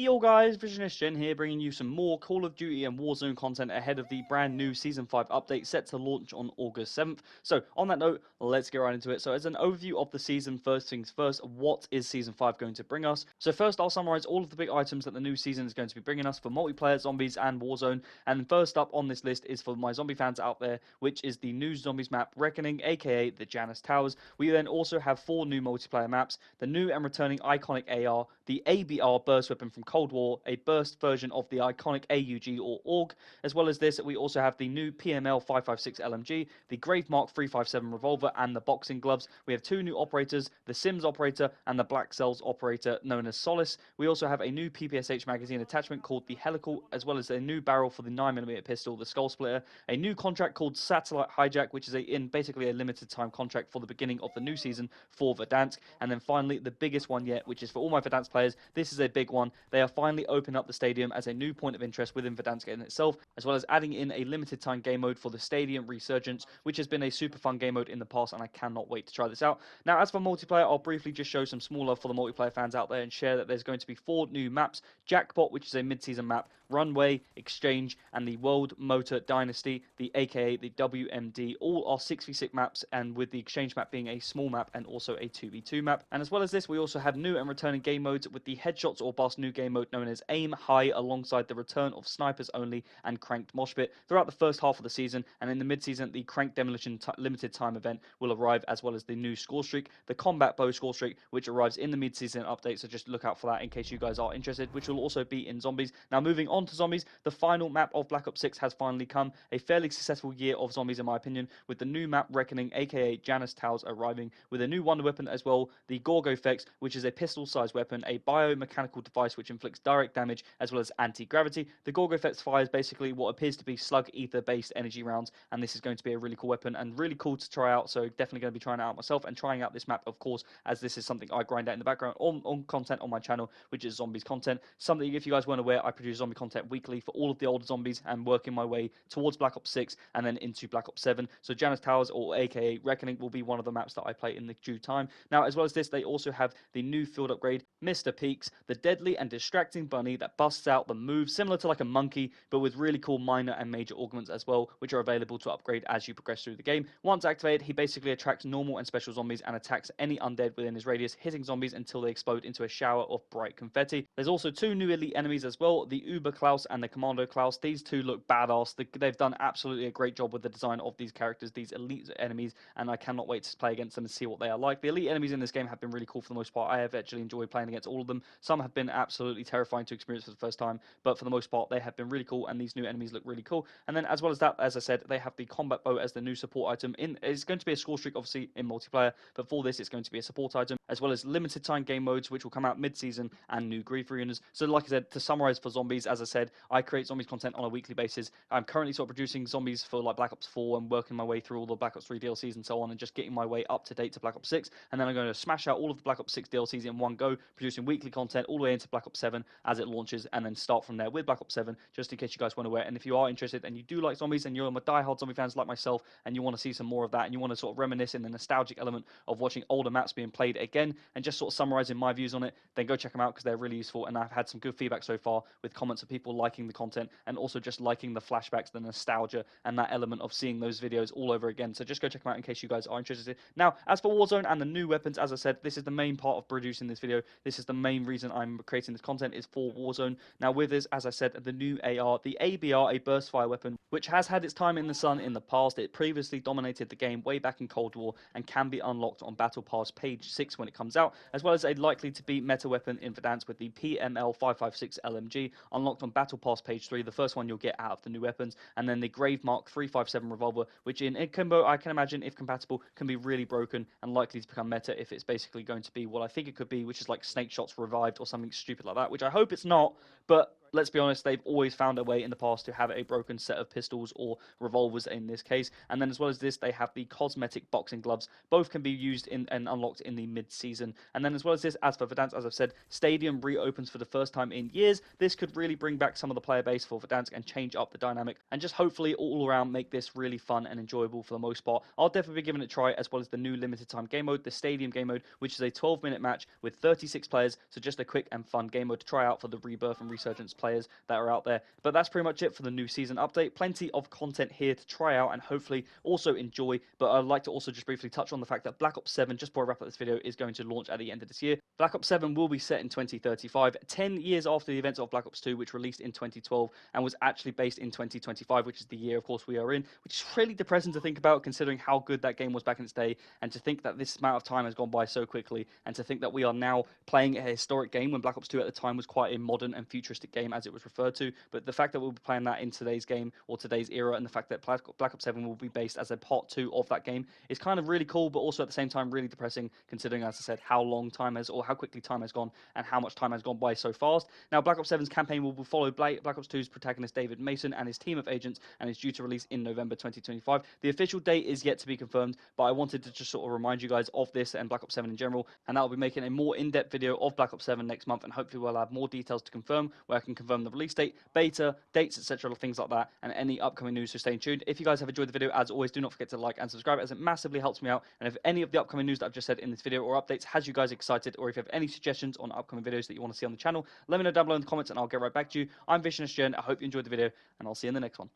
Yo guys, Visionist Gen here, bringing you some more Call of Duty and Warzone content ahead of the brand new Season 5 update set to launch on August 7th. So, on that note, let's get right into it. So, as an overview of the season, first things first, what is Season 5 going to bring us? So, first, I'll summarize all of the big items that the new season is going to be bringing us for multiplayer, zombies, and Warzone. And first up on this list is for my zombie fans out there, which is the new zombies map, Reckoning, aka the Janus Towers. We then also have 4 new multiplayer maps, the new and returning iconic AR, the ABR burst weapon from Cold War, a burst version of the iconic AUG or AUG. As well as this, we also have the new PML 556 LMG, the Grave Mark 357 revolver, and the boxing gloves. We have 2 new operators, the Sims operator and the Black Cells operator known as Solace. We also have a new PPSH magazine attachment called the Helical, as well as a new barrel for the 9mm pistol, the Skull Splitter, a new contract called Satellite Hijack, which is basically a limited time contract for the beginning of the new season for Verdansk. And then finally, the biggest one yet, which is for all my Verdansk players, this is a big one. They are finally opening up the stadium as a new point of interest within Verdansk in itself, as well as adding in a limited time game mode for the Stadium Resurgence, which has been a super fun game mode in the past, and I cannot wait to try this out. Now, as for multiplayer, I'll briefly just show some small love for the multiplayer fans out there and share that there's going to be 4 new maps: Jackpot, which is a mid-season map, Runway, Exchange, and the World Motor Dynasty, the aka the WMD. All are 6v6 maps, and with the Exchange map being a small map and also a 2v2 map. And as well as this, we also have new and returning game modes with the Headshots or Bust new game mode known as Aim High, alongside the return of Snipers Only and Cranked Moshpit throughout the first half of the season. And in the mid-season, the Cranked Demolition limited time event will arrive, as well as the new score streak, the Combat Bow score streak, which arrives in the mid-season update. So just look out for that in case you guys are interested, which will also be in zombies. Now, moving on to zombies, the final map of Black Ops 6 has finally come. A fairly successful year of zombies in my opinion, with the new map Reckoning, aka Janus Towers, arriving with a new wonder weapon as well, the Gorgofex, which is a pistol-sized weapon, a biomechanical device which inflicts direct damage as well as anti-gravity. The Gorgofex fires basically what appears to be slug ether-based energy rounds, and this is going to be a really cool weapon and really cool to try out. So definitely going to be trying it out myself and trying out this map, of course, as this is something I grind out in the background on content on my channel, which is zombies content. Something, if you guys weren't aware, I produce zombie content weekly for all of the older zombies and working my way towards Black Ops 6 and then into Black Ops 7. So Janus Towers, or aka Reckoning, will be one of the maps that I play in the due time. Now, as well as this, they also have the new field upgrade, Mr. Peaks, the deadly and distracting bunny that busts out the moves similar to like a monkey, but with really cool minor and major augments as well, which are available to upgrade as you progress through the game. Once activated, he basically attracts normal and special zombies and attacks any undead within his radius, hitting zombies until they explode into a shower of bright confetti. There's also 2 new elite enemies as well, the Uber Klaus and the Commando Klaus. These 2 look badass. They've done absolutely a great job with the design of these characters, these elite enemies, and I cannot wait to play against them and see what they are like. The elite enemies in this game have been really cool for the most part. I have actually enjoyed playing against all of them. Some have been absolutely terrifying to experience for the first time, but for the most part, they have been really cool, and these new enemies look really cool. And then, as well as that, as I said, they have the combat bow as the new support item. It's going to be a score streak, obviously, in multiplayer, but for this, it's going to be a support item, as well as limited time game modes, which will come out mid-season, and new grief arenas. So, like I said, to summarize for zombies, as I said, I create zombies content on a weekly basis. I'm currently sort of producing zombies for like Black Ops 4 and working my way through all the Black Ops 3 DLCs and so on, and just getting my way up to date to Black Ops 6. And then I'm going to smash out all of the Black Ops 6 DLCs in one go, producing weekly content all the way into Black Ops 7 as it launches, and then start from there with Black Ops 7, just in case you guys weren't aware. And if you are interested and you do like zombies and you're a diehard zombie fans like myself, and you want to see some more of that, and you want to sort of reminisce in the nostalgic element of watching older maps being played again, and just sort of summarizing my views on it, then go check them out because they're really useful. And I've had some good feedback so far with comments of people liking the content and also just liking the flashbacks, the nostalgia, and that element of seeing those videos all over again. So just go check them out in case you guys are interested. Now, as for Warzone and the new weapons, as I said, this is the main part of producing this video. This is the main reason I'm creating this content, is for Warzone. Now, with this, as I said, the new AR, the ABR, a burst fire weapon, which has had its time in the sun in the past. It previously dominated the game way back in Cold War and can be unlocked on Battle Pass page 6 when it comes out, as well as a likely to be meta weapon in Verdansk with the PML 556 LMG, unlocked on Battle Pass page 3, the first one you'll get out of the new weapons, and then the Grave Mark 357 revolver, which in combo, I can imagine, if compatible, can be really broken and likely to become meta if it's basically going to be what I think it could be, which is like Snake Shots revived or something stupid like that, which I hope it's not, but let's be honest, they've always found a way in the past to have a broken set of pistols or revolvers in this case. And then as well as this, they have the cosmetic boxing gloves. Both can be used in and unlocked in the mid-season. And then as well as this, as for Verdansk, as I've said, Stadium reopens for the first time in years. This could really bring back some of the player base for Verdansk and change up the dynamic and just hopefully all around make this really fun and enjoyable for the most part. I'll definitely be giving it a try, as well as the new limited time game mode, the Stadium game mode, which is a 12-minute match with 36 players. So just a quick and fun game mode to try out for the Rebirth and Resurgence players that are out there. But that's pretty much it for the new season update. Plenty of content here to try out and hopefully also enjoy. But I'd like to also just briefly touch on the fact that Black Ops 7, just before I wrap up this video, is going to launch at the end of this year. Black Ops 7 will be set in 2035, 10 years after the events of Black Ops 2, which released in 2012 and was actually based in 2025, which is the year, of course, we are in, which is really depressing to think about considering how good that game was back in its day, and to think that this amount of time has gone by so quickly, and to think that we are now playing a historic game when Black Ops 2 at the time was quite a modern and futuristic game, as it was referred to. But the fact that we'll be playing that in today's game or today's era, and the fact that Black Ops 7 will be based as a part 2 of that game is kind of really cool, but also at the same time really depressing, considering, as I said, how long time has, or how quickly time has gone, and how much time has gone by so fast. Now, Black Ops 7's campaign will follow Black Ops 2's protagonist David Mason and his team of agents, and is due to release in November 2025. The official date is yet to be confirmed, but I wanted to just sort of remind you guys of this and Black Ops 7 in general, and I'll be making a more in-depth video of Black Ops 7 next month, and hopefully we'll have more details to confirm, where I can confirm the release date, beta, dates, etc., things like that, and any upcoming news, so stay tuned. If you guys have enjoyed the video, as always, do not forget to like and subscribe, as it massively helps me out. And if any of the upcoming news that I've just said in this video or updates has you guys excited, or if you have any suggestions on upcoming videos that you want to see on the channel, let me know down below in the comments and I'll get right back to you. I'm Verdansk, I hope you enjoyed the video, and I'll see you in the next one.